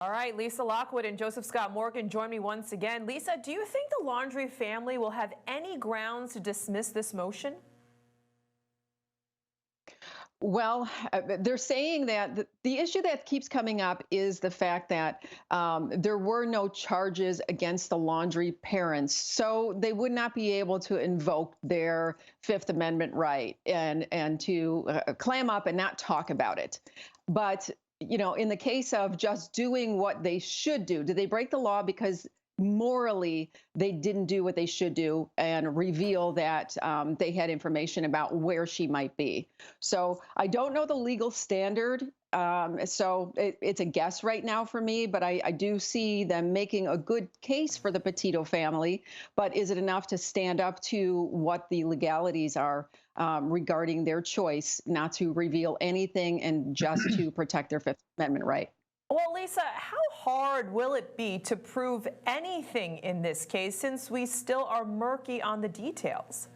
All right, Lisa Lockwood and Joseph Scott Morgan join me once again. Lisa, do you think the Laundrie family will have any grounds to dismiss this motion? Well, they're saying that the issue that keeps coming up is the fact that there were no charges against the Laundrie parents, so they would not be able to invoke their Fifth Amendment right and to clam up and not talk about it. But in the case of just doing what they should do, did they break the law because morally they didn't do what they should do and reveal that they had information about where she might be? So I don't know the legal standard. So it's a guess right now for me, but I do see them making a good case for the Petito family. But is it enough to stand up to what the legalities are regarding their choice not to reveal anything and just to protect their Fifth Amendment right? Well, Lisa, how hard will it be to prove anything in this case since we still are murky on the details?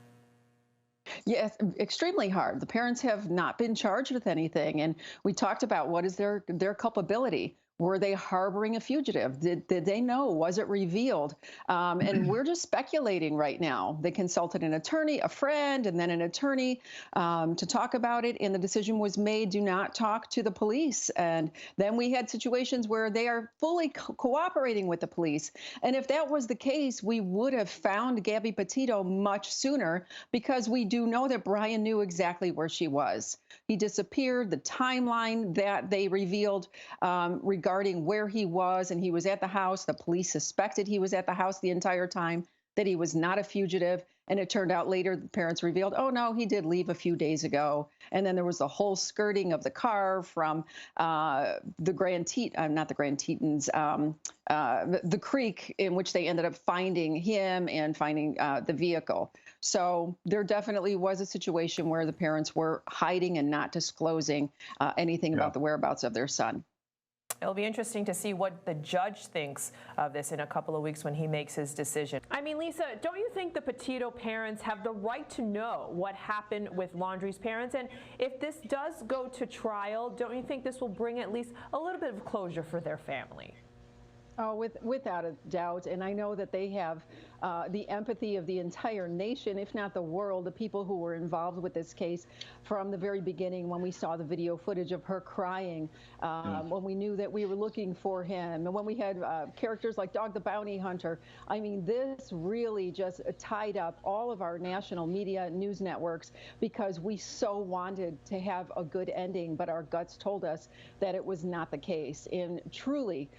Yes, extremely hard. The parents have not been charged with anything. And we talked about what is their culpability. Were they harboring a fugitive? Did they know? Was it revealed? And we're just speculating right now. They consulted an attorney, a friend, and then an attorney to talk about it. And the decision was made, do not talk to the police. And then we had situations where they are fully cooperating with the police. And if that was the case, we would have found Gabby Petito much sooner because we do know that Brian knew exactly where she was. He disappeared. The timeline that they revealed regarding where he was, and he was at the house. The police suspected he was at the house the entire time, that he was not a fugitive. And it turned out later, the parents revealed, oh, no, he did leave a few days ago. And then there was the whole skirting of the car from the Grand Teton, not the Grand Tetons, the creek in which they ended up finding him and finding the vehicle. So there definitely was a situation where the parents were hiding and not disclosing anything about the whereabouts of their son. It'll be interesting to see what the judge thinks of this in a couple of weeks when he makes his decision. I mean, Lisa, don't you think the Petito parents have the right to know what happened with Laundrie's parents? And if this does go to trial, don't you think this will bring at least a little bit of closure for their family? Oh, without a doubt. And I know that they have the empathy of the entire nation, if not the world, the people who were involved with this case from the very beginning when we saw the video footage of her crying, when we knew that we were looking for him, and when we had characters like Dog the Bounty Hunter. I mean, this really just tied up all of our national media news networks because we so wanted to have a good ending, but our guts told us that it was not the case. And truly,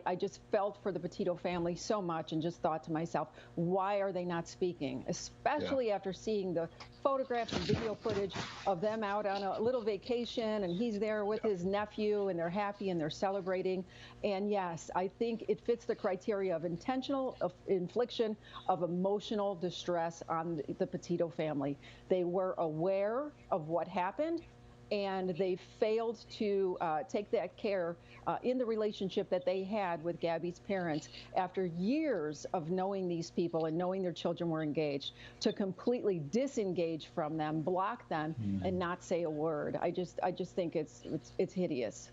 I just felt for the Petito family so much and just thought to myself, why are they not speaking? Especially after seeing the photographs and video footage of them out on a little vacation and he's there with his nephew and they're happy and they're celebrating. And yes, I think it fits the criteria of intentional infliction of emotional distress on the Petito family. They were aware of what happened, and they failed to take that care in the relationship that they had with Gabby's parents after years of knowing these people and knowing their children were engaged, to completely disengage from them, block them, and not say a word. I just think it's hideous.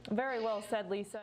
Very well said, Lisa.